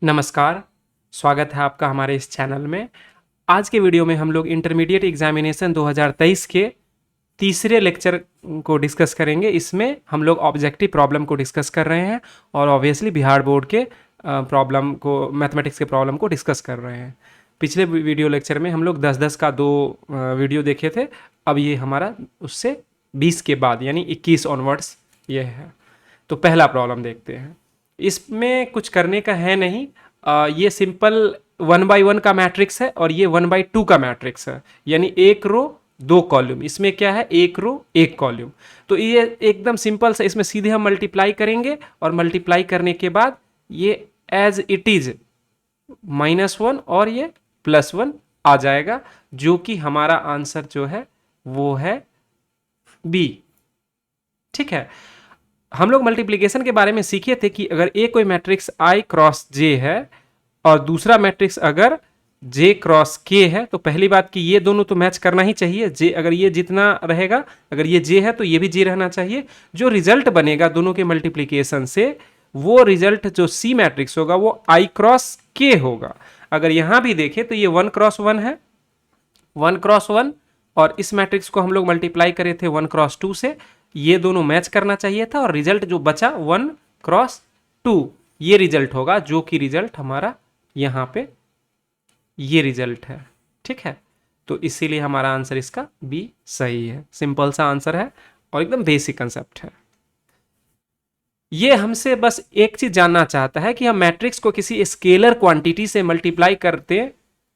नमस्कार, स्वागत है आपका हमारे इस चैनल में। आज के वीडियो में हम लोग इंटरमीडिएट एग्जामिनेशन 2023 के तीसरे लेक्चर को डिस्कस करेंगे। इसमें हम लोग ऑब्जेक्टिव प्रॉब्लम को डिस्कस कर रहे हैं और ऑब्वियसली बिहार बोर्ड के प्रॉब्लम को, मैथमेटिक्स के प्रॉब्लम को डिस्कस कर रहे हैं। पिछले वीडियो लेक्चर में हम लोग 10-10 का 2 वीडियो देखे थे। अब ये हमारा उससे 20 के बाद यानी 21 ऑनवर्ड्स ये है। तो पहला प्रॉब्लम देखते हैं। इसमें कुछ करने का है नहीं, ये सिंपल 1/1 का मैट्रिक्स है और ये 1/2 का मैट्रिक्स है, यानी एक रो 2 कॉलम। इसमें क्या है, एक रो 1 कॉलम। तो ये एकदम सिंपल सा, इसमें सीधे हम मल्टीप्लाई करेंगे और मल्टीप्लाई करने के बाद ये एज इट इज -1 और ये +1 आ जाएगा, जो कि हमारा आंसर जो है वो है बी। ठीक है, हम लोग मल्टीप्लिकेशन के बारे में सीखे थे कि अगर ए कोई मैट्रिक्स I क्रॉस J है और दूसरा मैट्रिक्स अगर J क्रॉस K है, तो पहली बात कि ये दोनों तो मैच करना ही चाहिए। J अगर ये जितना रहेगा, अगर ये J है तो ये भी J रहना चाहिए। जो रिजल्ट बनेगा दोनों के मल्टीप्लिकेशन से, वो रिजल्ट जो C मैट्रिक्स होगा वो I क्रॉस K होगा। अगर यहां भी देखें तो ये 1 क्रॉस 1 है, 1 क्रॉस 1, और इस मैट्रिक्स को हम लोग मल्टीप्लाई करे थे 1 क्रॉस 2 से। ये दोनों मैच करना चाहिए था और रिजल्ट जो बचा 1 क्रॉस 2 ये रिजल्ट होगा, जो कि रिजल्ट हमारा यहाँ पे ये रिजल्ट है। ठीक है, तो इसीलिए हमारा आंसर इसका बी सही है। सिंपल सा आंसर है और एकदम बेसिक कंसेप्ट है। ये हमसे बस एक चीज जानना चाहता है कि हम मैट्रिक्स को किसी स्केलर क्वांटिटी से मल्टीप्लाई करते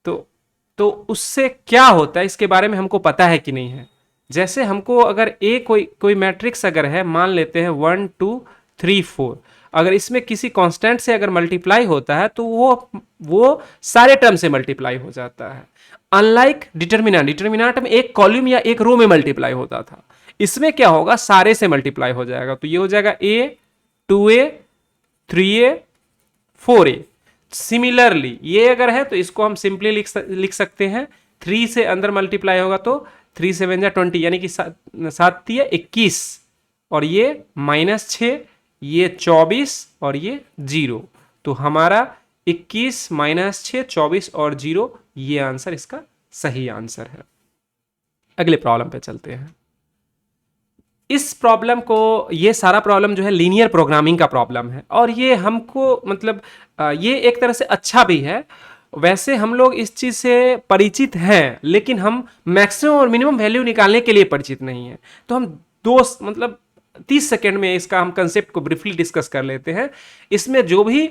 तो उससे क्या होता है, इसके बारे में हमको पता है कि नहीं है। जैसे हमको अगर ए कोई मैट्रिक्स अगर है, मान लेते हैं 1 2 3 4, अगर इसमें किसी कांस्टेंट से अगर मल्टीप्लाई होता है तो वो सारे टर्म से मल्टीप्लाई हो जाता है। अनलाइक डिटर्मिनेंट में एक कॉलम या एक रो में मल्टीप्लाई होता था, इसमें क्या होगा, सारे से मल्टीप्लाई हो जाएगा। तो ये हो जाएगा a 2a 3a 4a। Similarly ये अगर है तो इसको हम सिंपली लिख सकते हैं, 3 से अंदर मल्टीप्लाई होगा तो 3 7 जा 20, यानी कि 7 3 21, और ये -6, ये 24 और ये 0। तो हमारा 21 -6 24 और 0 ये आंसर इसका सही आंसर है। अगले प्रॉब्लम पे चलते हैं। इस प्रॉब्लम को, ये सारा प्रॉब्लम जो है लीनियर प्रोग्रामिंग का प्रॉब्लम है और ये हमको मतलब ये एक तरह से अच्छा भी है। वैसे हम लोग इस चीज से परिचित हैं, लेकिन हम मैक्सिमम और मिनिमम वैल्यू निकालने के लिए परिचित नहीं है। तो हम 30 सेकेंड में इसका हम कंसेप्ट को ब्रीफली डिस्कस कर लेते हैं। इसमें जो भी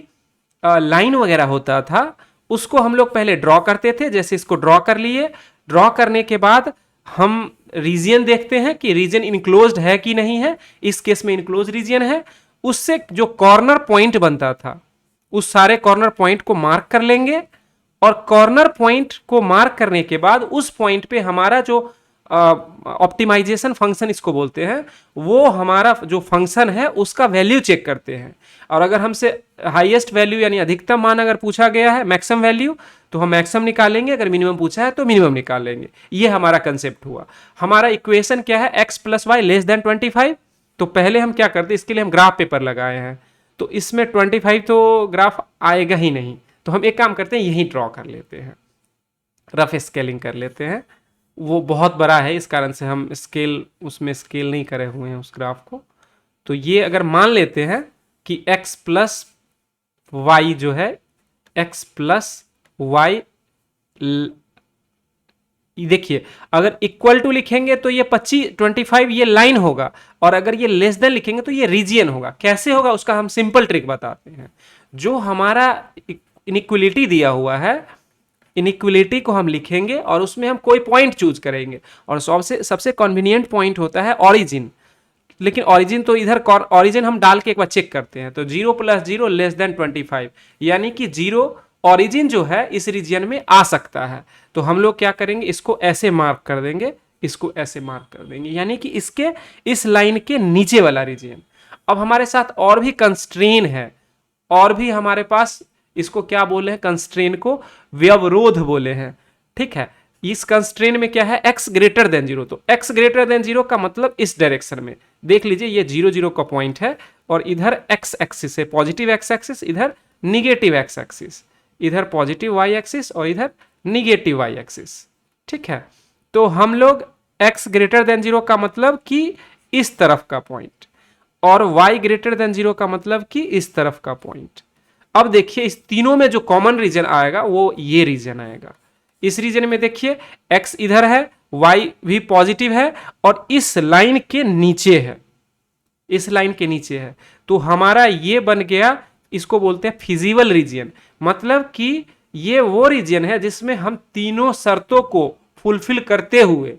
लाइन वगैरह होता था उसको हम लोग पहले ड्रॉ करते थे। जैसे इसको ड्रॉ कर लिए, ड्रॉ करने के बाद हम रीजन देखते हैं कि रीजन इनक्लोज्ड है कि नहीं है। इस केस में इनक्लोज रीजन है। उससे जो कॉर्नर पॉइंट बनता था उस सारे कॉर्नर पॉइंट को मार्क कर लेंगे, और कॉर्नर पॉइंट को मार्क करने के बाद उस पॉइंट पे हमारा जो ऑप्टिमाइजेशन फंक्शन इसको बोलते हैं, वो हमारा जो फंक्शन है उसका वैल्यू चेक करते हैं। और अगर हमसे हाईएस्ट वैल्यू यानी अधिकतम मान अगर पूछा गया है, मैक्सिमम वैल्यू, तो हम मैक्सिमम निकालेंगे। अगर मिनिमम पूछा है तो मिनिमम निकालेंगे। ये हमारा कंसेप्ट हुआ। हमारा इक्वेशन क्या है, x + y < 25। तो पहले हम क्या करते हैं, इसके लिए हम ग्राफ पेपर लगाए हैं, तो इसमें 25 तो ग्राफ आएगा ही नहीं। तो हम एक काम करते हैं, यही ड्रॉ कर लेते हैं, रफ स्केलिंग कर लेते हैं। वो बहुत बड़ा है, इस कारण से हम उसमें स्केल नहीं करे हुए हैं उस ग्राफ को। तो ये अगर मान लेते हैं कि x + y जो है, x + y, देखिए अगर इक्वल टू लिखेंगे तो ये 25 ये लाइन होगा, और अगर ये लेस देन लिखेंगे तो ये रीजियन होगा। कैसे होगा उसका हम सिंपल ट्रिक बताते हैं। जो हमारा इनइक्वलिटी दिया हुआ है, इनइक्वलिटी को हम लिखेंगे और उसमें हम कोई पॉइंट चूज करेंगे, और सबसे कन्वीनियंट पॉइंट होता है ऑरिजिन। लेकिन ऑरिजिन तो इधर ऑरिजिन हम डाल के एक बार चेक करते हैं। तो 0 + 0 < 25, यानी कि 0 ऑरिजिन जो है इस रीजन में आ सकता है। तो हम लोग क्या करेंगे, इसको ऐसे मार्क कर देंगे, इसको ऐसे मार्क कर देंगे, यानी कि इसके इस लाइन के नीचे वाला रीजन। अब हमारे साथ और भी कंस्ट्रेन है, और भी हमारे पास, इसको क्या बोले हैं, कंस्ट्रेन को व्यवरोध बोले हैं। ठीक है, इस कंस्ट्रेन में क्या है, x > 0। तो x > 0 का मतलब इस डायरेक्शन में देख लीजिए, ये 0 0 का पॉइंट है, और इधर x एक्सिस है, पॉजिटिव x एक्सिस, इधर निगेटिव एक्स एक्सिस, इधर पॉजिटिव वाई एक्सिस और इधर निगेटिव वाई एक्सिस। ठीक है, तो हम लोग x ग्रेटर देन 0 का मतलब कि इस तरफ का पॉइंट, और y ग्रेटर देन 0 का मतलब कि इस तरफ का पॉइंट। अब देखिए इस तीनों में जो कॉमन रीजन आएगा वो ये रीजन आएगा। इस रीजन में देखिए x इधर है, y भी पॉजिटिव है और इस लाइन के नीचे है, इस लाइन के नीचे है। तो हमारा ये बन गया, इसको बोलते हैं फिजिबल रीजन। मतलब कि ये वो रीजन है जिसमें हम तीनों शर्तों को फुलफिल करते हुए,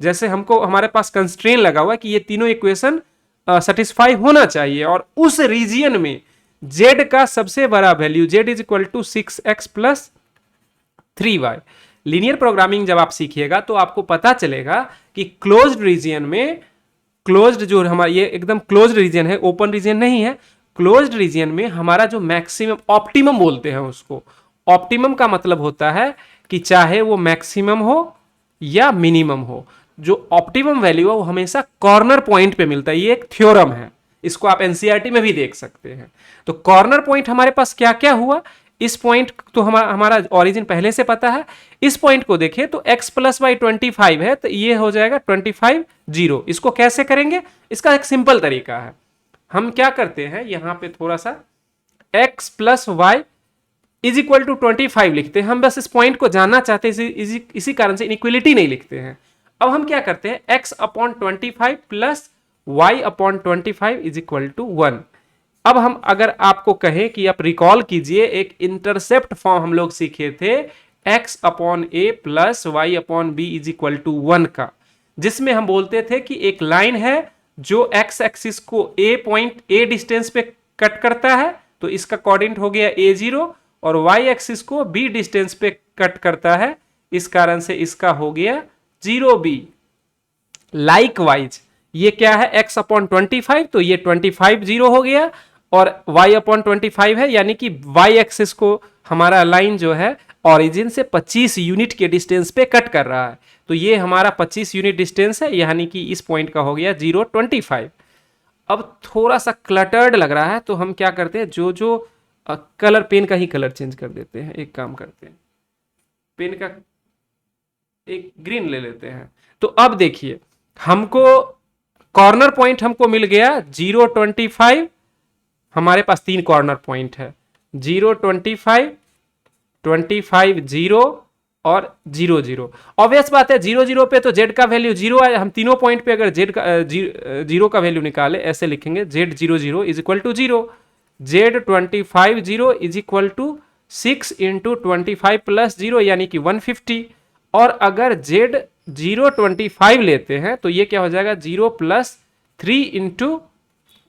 जैसे हमको हमारे पास कंस्ट्रेन लगा हुआ है कि ये तीनों इक्वेशन सेटिस्फाई होना चाहिए, और उस रीजन में z का सबसे बड़ा value z is equal to 6x plus 3y। Linear programming जब आप सीखिएगा तो आपको पता चलेगा कि क्लोज्ड रीजन में, क्लोज्ड जो हमारा ये एकदम क्लोज्ड रीजन है, ओपन रीजन नहीं है, क्लोज्ड रीजन में हमारा जो मैक्सिमम, ऑप्टिमम बोलते हैं उसको, ऑप्टिमम का मतलब होता है कि चाहे वो मैक्सिमम हो या मिनिमम हो, जो ऑप्टिमम वैल्यू है वो हमेशा कॉर्नर पॉइंट पे मिलता है। ये एक थ्योरम है, इसको आप एनसीईआरटी में भी देख सकते हैं। तो कॉर्नर पॉइंट हमारे पास क्या क्या हुआ, इस पॉइंट तो हमारा ओरिजिन पहले से पता है। इस पॉइंट को देखें तो x प्लस वाई 25 है, तो ये हो जाएगा 25 0। इसको कैसे करेंगे, इसका एक सिंपल तरीका है। हम क्या करते हैं, यहां पे थोड़ा सा x plus y is equal to 25 लिखते हैं। हम बस इस पॉइंट को जानना चाहते हैं, इसी कारण से इनइक्वलिटी नहीं लिखते हैं। अब हम क्या करते हैं, x upon 25 plus y upon 25 is equal to 1। अब हम अगर आपको कहें कि आप रिकॉल कीजिए, एक इंटरसेप्ट फॉर्म हम लोग सीखे थे x upon a plus y upon b is equal to 1 का, जिसमें हम बोलते थे कि एक लाइन है जो x एक्सिस को a पॉइंट a डिस्टेंस पे कट करता है, तो इसका कोऑर्डिनेट हो गया a0, और y एक्सिस को b डिस्टेंस पे कट करता है, इस कारण से इसका हो गया 0b। लाइकवाइज ये क्या है, x अपॉन 25, तो ये 25 0 हो गया, और y अपॉन 25 है, यानी कि y एक्सिस को हमारा लाइन जो है ओरिजिन से 25 यूनिट के डिस्टेंस पे कट कर रहा है, तो ये हमारा 25 यूनिट डिस्टेंस है, यानी कि इस पॉइंट का हो गया 0 25। अब थोड़ा सा क्लटर्ड लग रहा है, तो हम क्या करते हैं, जो कलर, पेन का ही कलर चेंज कर देते हैं। एक काम करते हैं, पेन का एक ग्रीन ले लेते हैं। तो अब देखिए हमको कॉर्नर पॉइंट हमको मिल गया 0 25, हमारे पास 3 कॉर्नर पॉइंट है, 0 25 25 0 और 0 0। ऑब्वियस बात है 0 0 पे तो z का वैल्यू 0 है। हम तीनों पॉइंट पे अगर z का 0 का वैल्यू निकाले, ऐसे लिखेंगे z 0 0 is equal to 0, z 25 0 is equal to 6 into 25 plus 0 यानी कि 150। और अगर z 0 25 लेते हैं तो ये क्या हो जाएगा, 0 plus 3 into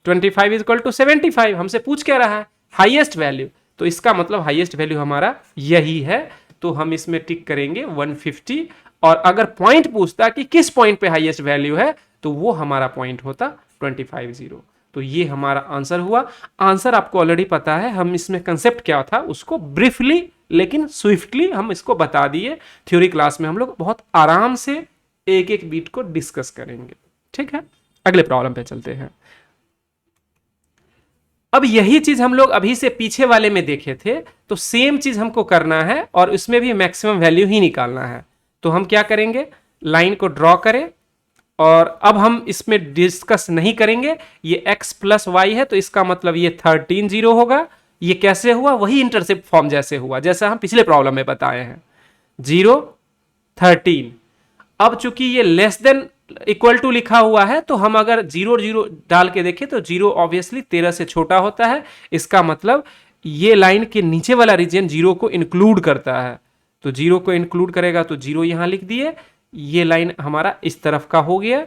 25 is equal to 75। हमसे पूछ क्या रहा है, हाईएस्ट वैल्यू, तो इसका मतलब हाईएस्ट वैल्यू हमारा यही है, तो हम इसमें टिक करेंगे 150। और अगर पॉइंट पूछता कि किस पॉइंट पे हाईएस्ट वैल्यू है, तो वो हमारा पॉइंट होता 25 0। तो ये हमारा आंसर हुआ। आंसर आपको ऑलरेडी पता है, हम इसमें कंसेप्ट क्या था उसको ब्रीफली लेकिन स्विफ्टली हम इसको बता दिए। थ्योरी क्लास में हम लोग बहुत आराम से एक एक बीट को डिस्कस करेंगे। ठीक है, अगले प्रॉब्लम पे चलते हैं। अब यही चीज हम लोग अभी से पीछे वाले में देखे थे, तो सेम चीज हमको करना है और उसमें भी मैक्सिमम वैल्यू ही निकालना है। तो हम क्या करेंगे, लाइन को ड्रॉ करें, और अब हम इसमें डिस्कस नहीं करेंगे। ये x प्लस वाई है, तो इसका मतलब ये 13 0 होगा। ये कैसे हुआ, वही इंटरसेप्ट फॉर्म जैसे हुआ, जैसा हम पिछले प्रॉब्लम में बताए हैं, 0 13। अब चूंकि ये लेस देन इक्वल टू लिखा हुआ है, तो हम अगर 0 0 डाल के देखें तो 0 ऑब्वियसली 13 से छोटा होता है। इसका मतलब ये लाइन के नीचे वाला रीजन 0 को इंक्लूड करता है, तो 0 को इंक्लूड करेगा, तो 0 यहां लिख दिए। ये लाइन हमारा इस तरफ का हो गया,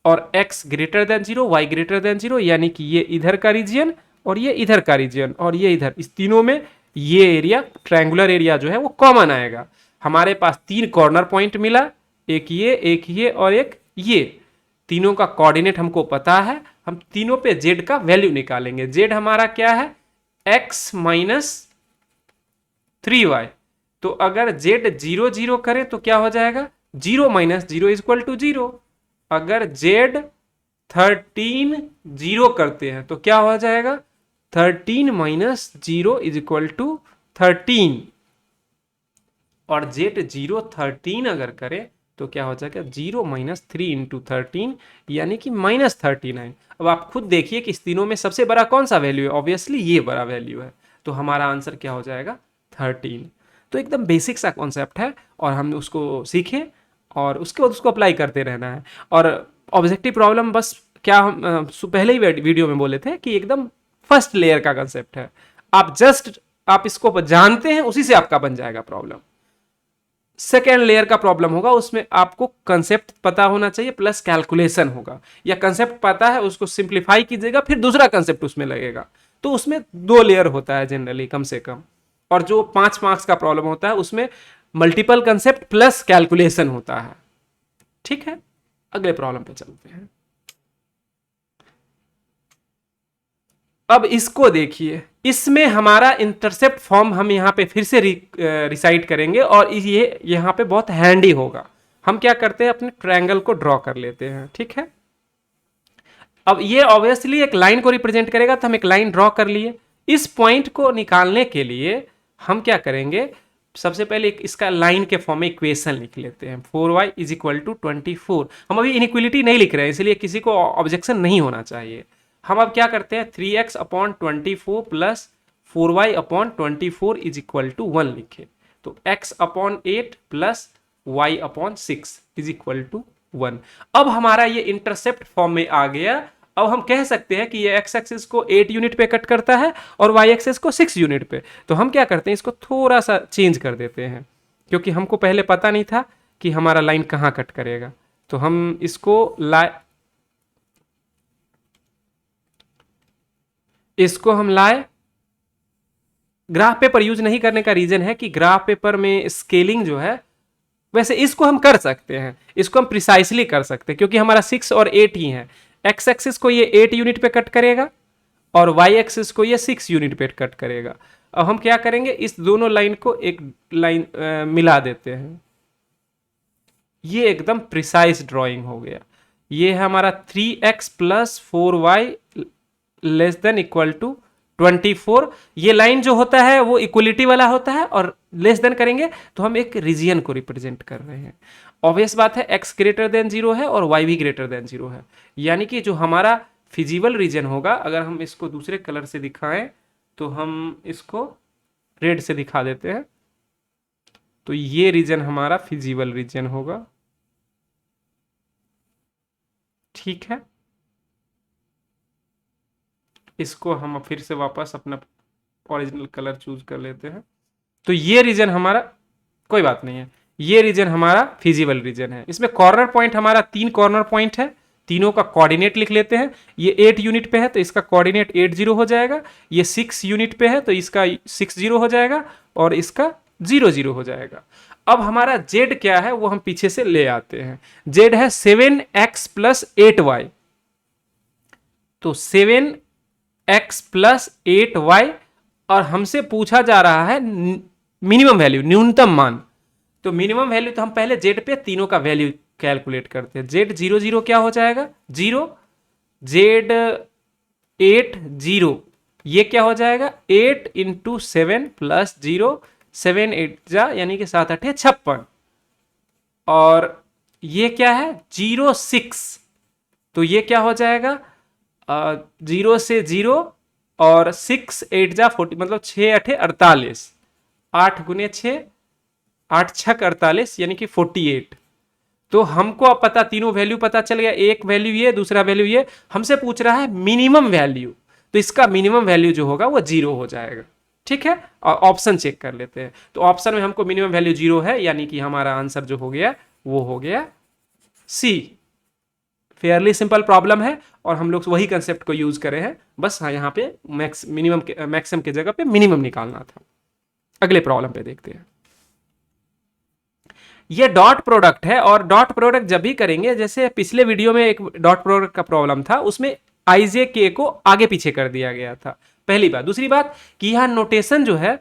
और x greater than 0 y greater than 0, यानी कि ये इधर का रीजन और ये इधर का रीजन और ये इधर, इस तीनों में ये एरिया, ट्रायंगुलर एरिया जो है वो कॉमन आएगा। हमारे पास 3 कॉर्नर पॉइंट मिला, एक ये और एक ये। तीनों का कोऑर्डिनेट हमको पता है, हम तीनों पे z का वैल्यू निकालेंगे। z हमारा क्या है, x माइनस 3y। तो अगर z 0 0 करें तो क्या हो जाएगा, 0 माइनस 0 इज इक्वल टू 0। अगर z 13 0 करते हैं तो क्या हो जाएगा, 13 माइनस 0 इज इक्वल टू 13, और जेड 0 13 अगर करें तो क्या हो जाएगा 0 माइनस 3 इंटू 13 यानी कि -39। अब आप खुद देखिए कि इस तीनों में सबसे बड़ा कौन सा वैल्यू है, ऑब्वियसली ये बड़ा वैल्यू है, तो हमारा आंसर क्या हो जाएगा 13। तो एकदम बेसिक सा कॉन्सेप्ट है और हम उसको सीखें और उसके बाद उसको अप्लाई करते रहना है। और ऑब्जेक्टिव प्रॉब्लम बस क्या हम पहले ही वीडियो में बोले थे कि एकदम फर्स्ट लेयर का कंसेप्ट है, आप जस्ट आप इसको जानते हैं उसी से आपका बन जाएगा प्रॉब्लम। सेकेंड लेयर का प्रॉब्लम होगा, उसमें आपको कंसेप्ट पता होना चाहिए प्लस कैलकुलेशन होगा, या कंसेप्ट पता है उसको सिंप्लीफाई कीजिएगा फिर दूसरा कंसेप्ट उसमें लगेगा, तो उसमें 2 लेयर होता है जनरली कम से कम। और जो 5 मार्क्स का प्रॉब्लम होता है उसमें मल्टीपल कंसेप्ट प्लस कैलकुलेशन होता है। ठीक है, अगले प्रॉब्लम पे चलते हैं। अब इसको देखिए, इसमें हमारा इंटरसेप्ट फॉर्म हम यहाँ पे फिर से रिसाइट करेंगे और ये यहाँ पे बहुत हैंडी होगा। हम क्या करते हैं, अपने ट्रायंगल को ड्रॉ कर लेते हैं। ठीक है, अब ये ऑब्वियसली एक लाइन को रिप्रेजेंट करेगा, तो हम एक लाइन ड्रॉ कर लिए। इस पॉइंट को निकालने के लिए हम क्या करेंगे, सबसे पहले इसका लाइन के फॉर्म में इक्वेशन लिख लेते हैं। 4y is equal to 24। हम अभी इनइक्वलिटी नहीं लिख रहे हैं, इसलिए किसी को ऑब्जेक्शन नहीं होना चाहिए। हम अब क्या करते हैं, 3x upon 24 plus 4y upon 24 is equal to 1 लिखे, तो x upon 8 plus y upon 6 is equal to 1। अब हमारा ये इंटरसेप्ट फॉर्म में आ गया। अब हम कह सकते हैं कि ये x एक्सिस को 8 यूनिट पे कट करता है और y एक्सिस को 6 यूनिट पे। तो हम क्या करते हैं, इसको थोड़ा सा चेंज कर देते हैं, क्योंकि हमको पहले पता नहीं था कि हमारा लाइन कहाँ कट करेगा। तो हम इसको हम लाए। ग्राफ पेपर यूज नहीं करने का रीजन है कि ग्राफ पेपर में स्केलिंग जो है, वैसे इसको हम कर सकते हैं, इसको हम प्रिसाइसली कर सकते हैं, क्योंकि हमारा 6 और 8 ही है। एक्स एक्सिस को ये 8 यूनिट पे कट करेगा और वाई एक्सिस को ये 6 यूनिट पे कट करेगा। अब हम क्या करेंगे, इस दोनों लाइन को एक लाइन मिला देते हैं। ये एकदम प्रिसाइज ड्राइंग हो गया। ये है हमारा 3x plus 4y less than equal to 24। ये लाइन जो होता है वो इक्वलिटी वाला होता है, और लेस देन करेंगे तो हम एक रीजियन को रिप्रेजेंट कर रहे हैं। ऑब्वियस बात है, x ग्रेटर देन 0 है और y भी ग्रेटर देन 0 है, यानी कि जो हमारा फिजिबल रीजन होगा, अगर हम इसको दूसरे कलर से दिखाएं तो हम इसको रेड से दिखा देते हैं, तो ये रीजन हमारा फिजिबल रीजन होगा। ठीक है, इसको हम फिर से वापस अपना ओरिजिनल कलर चूज कर लेते हैं। तो ये रीजन हमारा, कोई बात नहीं है, ये रीजन हमारा फिजिबल रीजन है। इसमें कॉर्नर पॉइंट हमारा 3 कॉर्नर पॉइंट है, तीनों का कोऑर्डिनेट लिख लेते हैं। ये 8 यूनिट पे है तो इसका कोऑर्डिनेट 80 हो जाएगा, ये 6 यूनिट पे है तो इसका 60 हो जाएगा, और इसका 00 हो जाएगा। अब हमारा z क्या है वो हम पीछे से ले आते हैं। z है 7x प्लस 8y, तो 7x प्लस 8y, और हमसे पूछा जा रहा है मिनिमम वैल्यू, न्यूनतम मान। तो मिनिमम वैल्यू तो हम पहले z पे तीनों का वैल्यू कैलकुलेट करते हैं। z 00 क्या हो जाएगा 0, z 80 ये क्या हो जाएगा 8 इंटू 7 प्लस 0, 7 8 जा यानी कि 7 8 56, और ये क्या है 06, तो ये क्या हो जाएगा 0 से 0 और 6 8 जा 40, मतलब 6 8 48, 8 गुने 6 8 6 48 यानी कि 48। तो हमको अब पता, तीनों वैल्यू पता चल गया, एक वैल्यू ये, दूसरा वैल्यू ये। हमसे पूछ रहा है मिनिमम वैल्यू, तो इसका मिनिमम वैल्यू जो होगा वो 0 हो जाएगा। ठीक है, और ऑप्शन चेक कर लेते हैं। तो ऑप्शन में हमको मिनिमम वैल्यू 0 है, यानी कि हमारा आंसर जो हो गया वो हो गया सी। फेयरली सिंपल प्रॉब्लम है और हम लोग वही कंसेप्ट को यूज करे हैं, बस हाँ यहाँ पे मैक्सिमम के जगह पे मिनिमम निकालना था। अगले प्रॉब्लम पे देखते हैं। ये डॉट प्रोडक्ट है, और डॉट प्रोडक्ट जब भी करेंगे, जैसे पिछले वीडियो में एक डॉट प्रोडक्ट का प्रॉब्लम था, उसमें आईजे के को आगे पीछे कर दिया गया था, पहली बात। दूसरी बात कि यह नोटेशन जो है,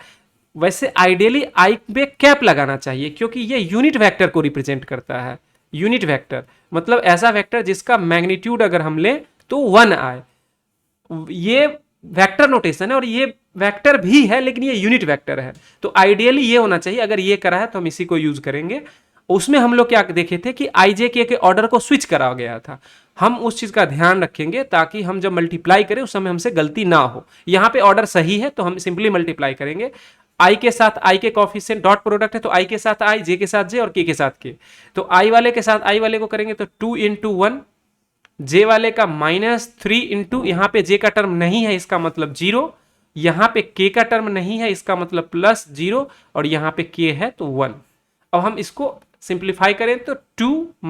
वैसे आइडियली आई पे कैप लगाना चाहिए, क्योंकि ये यूनिट वेक्टर को रिप्रेजेंट करता है। यूनिट वेक्टर मतलब ऐसा वेक्टर जिसका मैग्नीट्यूड अगर हम लें तो 1 आए। ये वेक्टर नोटेशन है और ये वेक्टर भी है लेकिन ये यूनिट वेक्टर है, तो आइडियली ये होना चाहिए। अगर ये करा है तो हम इसी को यूज करेंगे। उसमें हम लोग क्या देखे थे कि IJ के ऑर्डर को स्विच करा गया था, हम उस चीज का ध्यान रखेंगे ताकि हम जब मल्टीप्लाई करें उस समय हमसे गलती ना हो। यहाँ पे ऑर्डर सही है तो हम सिंपली मल्टीप्लाई करेंगे। आई के साथ आई के कॉफिशिएंट डॉट प्रोडक्ट है तो आई के साथ आई, जे के साथ जे और के साथ के, तो आई वाले के साथ आई वाले को करेंगे तो 2 इंटू 1, जे वाले का -3 इंटू, यहां पे जे का टर्म नहीं है इसका मतलब 0, यहां पे के का टर्म नहीं है इसका मतलब +0 और यहां पे के है तो 1। अब हम इसको सिंप्लीफाई करें तो 2 -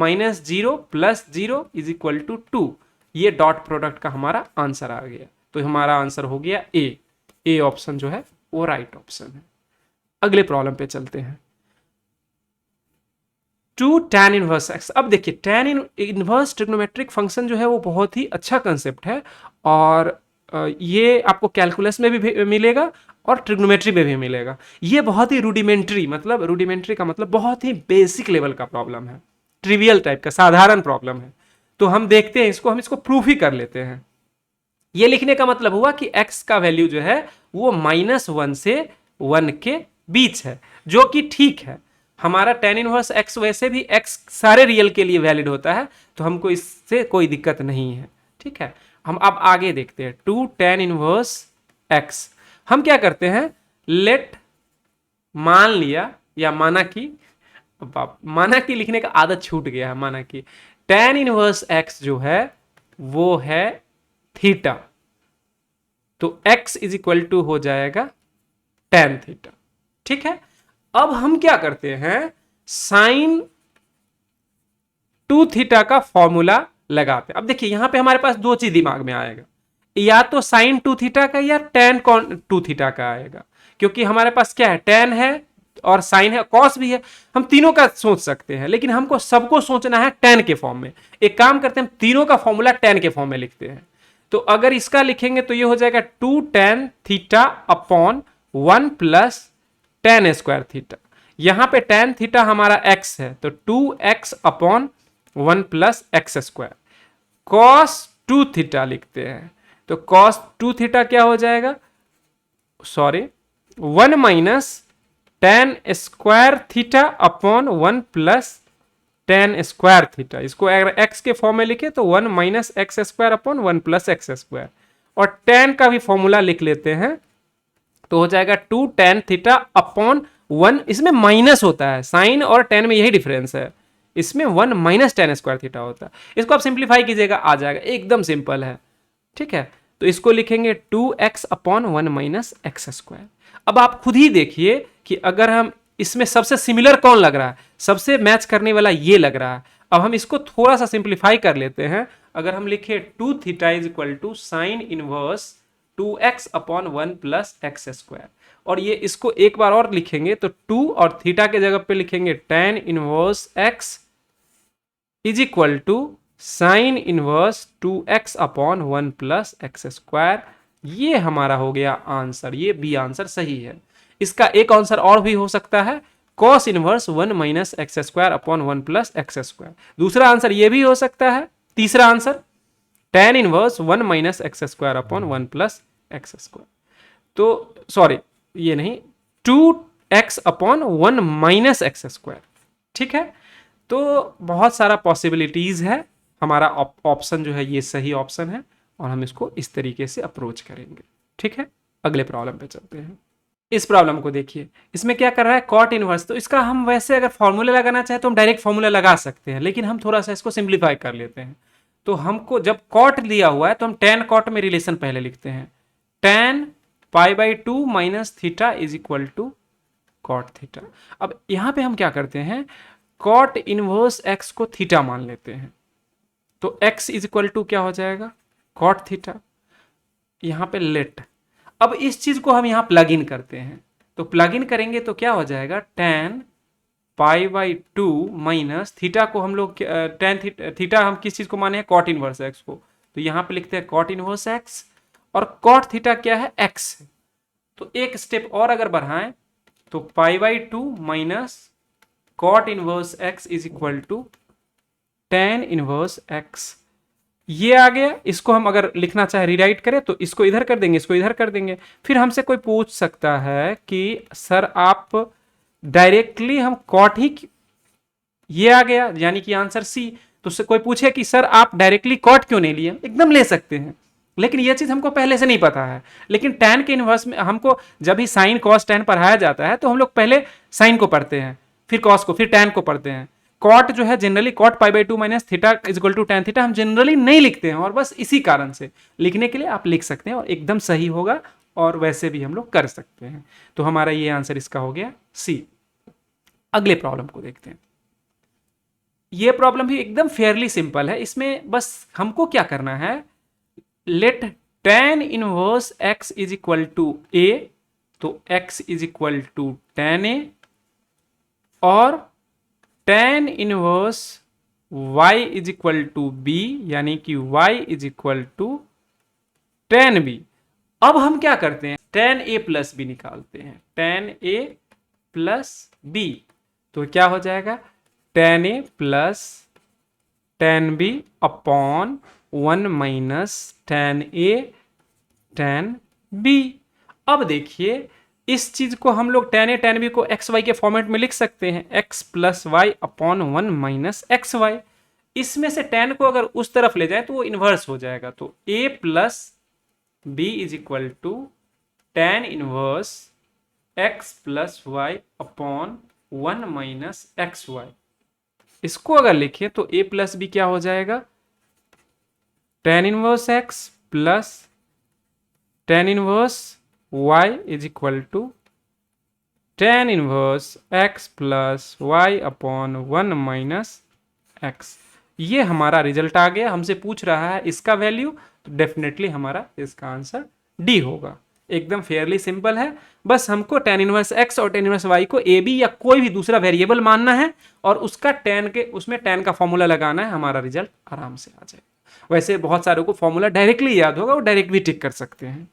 0 + 0 = 2। ये डॉट प्रोडक्ट का हमारा आंसर आ गया, तो हमारा आंसर हो गया ए ऑप्शन जो है वो राइट ऑप्शन है। अगले प्रॉब्लम पे चलते हैं। 2 tan इनवर्स x। अब देखिए tan इनवर्स ट्रिग्नोमेट्रिक फंक्शन जो है वो बहुत ही अच्छा कंसेप्ट है और ये आपको कैलकुलस में भी मिलेगा और ट्रिग्नोमेट्री में भी मिलेगा। ये बहुत ही रूडिमेंट्री, मतलब रूडिमेंट्री का मतलब बहुत ही बेसिक लेवल का प्रॉब्लम है, ट्रिवियल टाइप का साधारण प्रॉब्लम है। तो हम देखते हैं इसको, हम इसको प्रूफ ही कर लेते हैं। ये लिखने का मतलब हुआ कि x का वैल्यू जो है वो -1 से 1 के बीच है, जो कि ठीक है। हमारा tan इनवर्स x वैसे भी x सारे रियल के लिए वैलिड होता है, तो हमको इससे कोई दिक्कत नहीं है, ठीक है। हम अब आगे देखते हैं 2 tan इनवर्स x। हम क्या करते हैं, लेट मान लिया या माना कि लिखने का आदत छूट गया है, माना कि tan इनवर्स x जो है वो है थीटा, तो x = हो जाएगा tan थीटा, ठीक है। अब हम क्या करते हैं, sin 2 थीटा का फॉर्मूला लगाते हैं। अब देखिए यहां पे हमारे पास दो चीज दिमाग में आएगा, या तो sin 2 थीटा का या tan 2 थीटा का आएगा, क्योंकि हमारे पास क्या है, tan है और sin है, cos भी है। हम तीनों का सोच सकते हैं, लेकिन हमको सबको सोचना है tan के फॉर्म में। एक काम करते हैं, तीनों का फॉर्मूला tan के फॉर्म में लिखते हैं। तो अगर इसका लिखेंगे तो ये हो जाएगा 2 tan theta upon 1 + tan square theta. यहां पे tan थीटा हमारा x है तो 2x upon 1 + x square. cos 2 theta लिखते हैं तो cos 2 थीटा क्या हो जाएगा, 1 - tan square theta upon 1 + tan square theta. इसको अगर x के फॉर्म में लिखे तो 1 - x square upon 1 + x square, और tan का भी फॉर्मूला लिख लेते हैं तो हो जाएगा 2 tan थीटा अपॉन 1, इसमें माइनस होता है, साइन और tan में यही डिफरेंस है, इसमें 1 - tan स्क्वायर थीटा होता है। इसको आप सिंप्लीफाई कीजिएगा, आ जाएगा, एकदम सिंपल है, ठीक है। तो इसको लिखेंगे 2x अपॉन 1 - x स्क्वायर। अब आप खुद ही देखिए कि अगर हम इसमें सबसे सिमिलर कौन लग रहा है, सबसे मैच करने वाला ये लग रहा है। अब हम इसको थोड़ा सा सिंप्लीफाई कर लेते हैं। अगर हम लिखे 2 theta = sine inverse 2x upon 1 + x square, और ये इसको एक बार और लिखेंगे तो 2 और थीटा के जगह पे लिखेंगे tan inverse x = sine inverse 2x upon 1 + x square. ये हमारा हो गया आंसर, ये बी आंसर सही है। इसका एक आंसर और भी हो सकता है, cos inverse 1 - x square upon 1 + x square. दूसरा आंसर ये भी हो सकता है। तीसरा answer tan inverse 1 - x square upon 1 + x square. तो सॉरी, ये नहीं, 2x अपॉन 1 - x स्क्वायर, ठीक है। तो बहुत सारा पॉसिबिलिटीज है, हमारा ऑप्शन जो है ये सही ऑप्शन है और हम इसको इस तरीके से अप्रोच करेंगे, ठीक है। अगले प्रॉब्लम पे चलते हैं। इस प्रॉब्लम को देखिए, इसमें क्या कर रहा है, कॉट इनवर्स। तो इसका हम वैसे अगर फॉर्मूला लगाना चाहे तो हम डायरेक्ट फॉर्मूला लगा सकते हैं, लेकिन हम थोड़ा सा इसको सिंप्लीफाई कर लेते हैं। तो हमको जब कॉट दिया हुआ है तो हम tan कॉट में रिलेशन पहले लिखते हैं, tan π/2 - थीटा = कॉट थीटा। अब यहां पे हम क्या करते हैं, कॉट इनवर्स x को थीटा मान लेते हैं, तो x = क्या हो जाएगा, कॉट थीटा। यहां पे लेट, अब इस चीज को हम यहां प्लग इन करते हैं, तो प्लग इन करेंगे तो क्या हो जाएगा, tan π/2 - थीटा को हम लोग tan थीटा हम किस चीज को माने हैं, कॉट इनवर्स x को, तो यहां पे लिखते हैं कॉट इनवर्स x, और कॉट थीटा क्या है, x। तो एक स्टेप और अगर बढ़ाएं तो π/2 - cot inverse x = tan inverse x। ये आ गया, इसको हम अगर लिखना चाहे रीराइट करें तो इसको इधर कर देंगे, इसको इधर कर देंगे। फिर हमसे कोई पूछ सकता है कि सर आप डायरेक्टली हम कॉट ही, ये आ गया यानी कि आंसर सी। तो उससे कोई पूछे कि सर आप डायरेक्टली कॉट क्यों नहीं लिए, एकदम ले सकते हैं, लेकिन ये चीज हमको पहले से नहीं पता है। लेकिन tan के इनवर्स में हमको जब भी साइन कॉस tan पढ़ाया जाता है तो हम लोग पहले साइन को पढ़ते हैं, फिर कॉस को, फिर tan को पढ़ते हैं। कॉट जो है generally cot pi by 2 minus theta is equal to tan theta हम जनरली नहीं लिखते हैं, और बस इसी कारण से लिखने के लिए आप लिख सकते हैं और एकदम सही होगा, और वैसे भी हम लोग कर सकते हैं। तो हमारा ये आंसर इसका हो गया सी। अगले प्रॉब्लम को देखते हैं। ये प्रॉब्लम भी एकदम फेयरली सिंपल है। इसमें बस हमको क्या करना है, let tan inverse x is equal to a, तो x is equal to tan a, और tan inverse y is equal to b, यानी कि y is equal to tan b। अब हम क्या करते हैं, tan a प्लस b निकालते हैं, tan a प्लस b। तो क्या हो जाएगा, tan a plus tan b upon 1 minus tan a tan b। अब देखिए इस चीज को हम लोग tan a tan b को एक्स वाई के फॉर्मेट में लिख सकते हैं, x plus y upon 1 minus x y. इसमें से tan को अगर उस तरफ ले जाए तो वो इनवर्स हो जाएगा, तो a plus b is equal to tan inverse x plus y upon 1 minus x y. इसको अगर लिखे तो a प्लस बी क्या हो जाएगा, tan inverse x plus tan inverse y is equal to tan inverse x plus y upon 1 minus x. ये हमारा result आ गया। हमसे पूछ रहा है इसका वैल्यू, तो डेफिनेटली हमारा इसका आंसर डी होगा। एकदम फेयरली सिंपल है। बस हमको tan इनवर्स x और tan इनवर्स y को ए बी या कोई भी दूसरा वेरिएबल मानना है और उसका tan के उसमें tan का फॉर्मूला लगाना है, हमारा रिजल्ट आराम से आ जाएगा। वैसे बहुत सारे को फॉर्मूला डायरेक्टली याद होगा, वो डायरेक्ट भी टिक कर सकते हैं।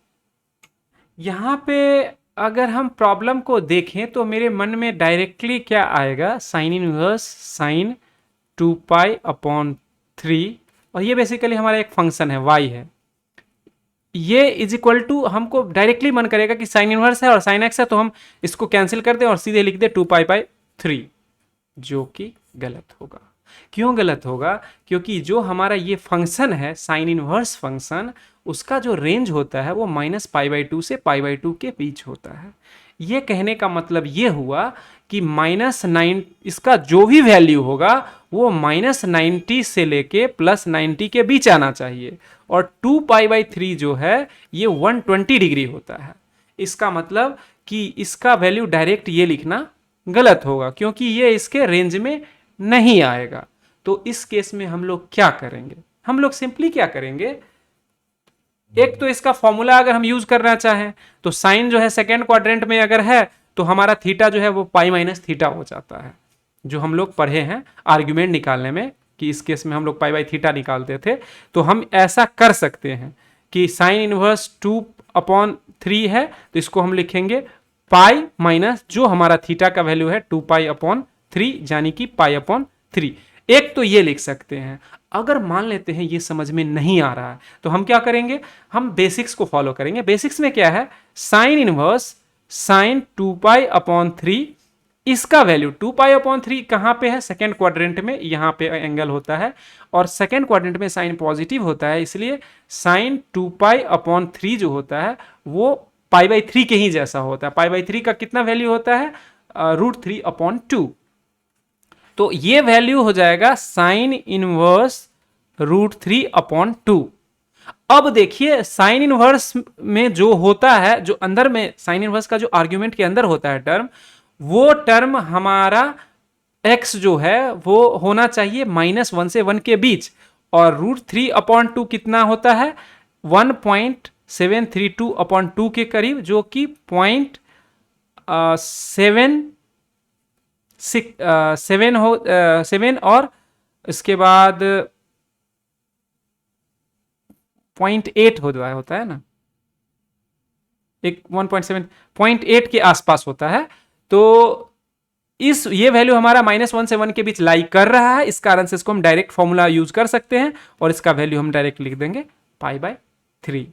यहाँ पे अगर हम प्रॉब्लम को देखें तो मेरे मन में डायरेक्टली क्या आएगा, sine inverse sine 2 pi upon 3, और ये बेसिकली हमारा एक फंक्शन है y है। ये इज इक्वल टू, हमको डायरेक्टली मन करेगा कि साइन इनवर्स है और साइन एक्स है, तो हम इसको कैंसिल कर दें और सीधे लिख दें 2 पाई बाई 3, जो कि गलत होगा। क्यों गलत होगा, क्योंकि जो हमारा ये फंक्शन है साइन इनवर्स फंक्शन, उसका जो रेंज होता है वो माइनस पाई बाई 2 से पाई बाई 2 के बीच होता है। ये कहने का मतलब ये हुआ कि -9, इसका जो भी वैल्यू होगा वो -90 से लेके +90 के बीच आना चाहिए, और 2 पाई बाई 3 जो है ये 120 डिग्री होता है। इसका मतलब कि इसका वैल्यू डायरेक्ट ये लिखना गलत होगा, क्योंकि ये इसके रेंज में नहीं आएगा। तो इस केस में हम लोग क्या करेंगे, हम लोग सिंपली क्या करेंगे, एक तो इसका फॉर्मूला अगर हम यूज करना चाहें तो साइन जो है सेकेंड क्वाड्रेंट में अगर है तो हमारा थीटा जो है वो पाई माइनस थीटा हो जाता है, जो हम लोग पढ़े हैं आर्ग्यूमेंट निकालने में कि इस केस में हम लोग पाई बाई थीटा निकालते थे। तो हम ऐसा कर सकते हैं कि साइन इनवर्स 2/3 है, तो इसको हम लिखेंगे पाई माइनस जो हमारा थीटा का वैल्यू है 2 पाई अपॉन 3, यानी कि पाई अपॉन 3। एक तो ये लिख सकते हैं। अगर मान लेते हैं ये समझ में नहीं आ रहा है तो हम क्या करेंगे, हम बेसिक्स को फॉलो करेंगे। बेसिक्स में क्या है, sine inverse sine 2 pi upon 3, इसका वैल्यू 2 पाई अपॉन 3 कहां पे है, सेकेंड क्वाड्रेंट में, यहां पे एंगल होता है और सेकेंड क्वाड्रेंट में साइन पॉजिटिव होता है, इसलिए साइन 2 पाई अपॉन 3 जो होता है वो पाई बाई 3 के ही जैसा होता है। पाई बाई 3 का कितना वैल्यू होता है, √3 अपॉन 2। तो ये वैल्यू हो जाएगा साइन इनवर्स √3 अपॉन 2। अब देखिए साइन इनवर्स में जो होता है, जो अंदर में साइन इनवर्स का जो आर्ग्यूमेंट के अंदर होता है टर्म, वो टर्म हमारा x जो है वो होना चाहिए -1 से 1 के बीच, और √3 अपॉन 2 कितना होता है, 1.732 अपॉन 2 के करीब, जो कि 7 और इसके बाद 0.8 होता है ना, एक 1.7 0.8 के आसपास होता है। तो ये वैल्यू हमारा -1 से 1 के बीच लाई कर रहा है, इस कारण से इसको हम डायरेक्ट फॉर्मूला यूज कर सकते हैं और इसका वैल्यू हम डायरेक्ट लिख देंगे π/3।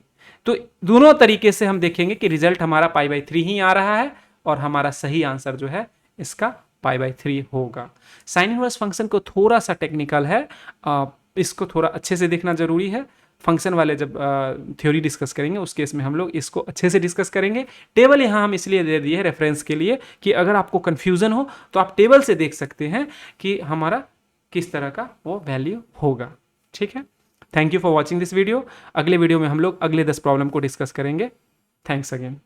तो दोनों तरीके से हम देखेंगे कि रिजल्ट हमारा π/3 ही आ रहा है और हमारा सही आंसर जो है इसका π/3 होगा। साइन इनवर्स फंक्शन को थोड़ा सा टेक्निकल है, इसको थोड़ा अच्छे से देखना जरूरी है। फंक्शन वाले जब थ्योरी डिस्कस करेंगे उस केस में हम लोग इसको अच्छे से डिस्कस करेंगे। टेबल यहाँ हम इसलिए दे दिए है रेफरेंस के लिए कि अगर आपको कन्फ्यूजन हो तो आप टेबल से देख सकते हैं कि हमारा किस तरह का वो वैल्यू होगा। ठीक है, thank you for watching this video. अगले वीडियो में हम लोग अगले 10 प्रॉब्लम को डिस्कस करेंगे। Thanks again.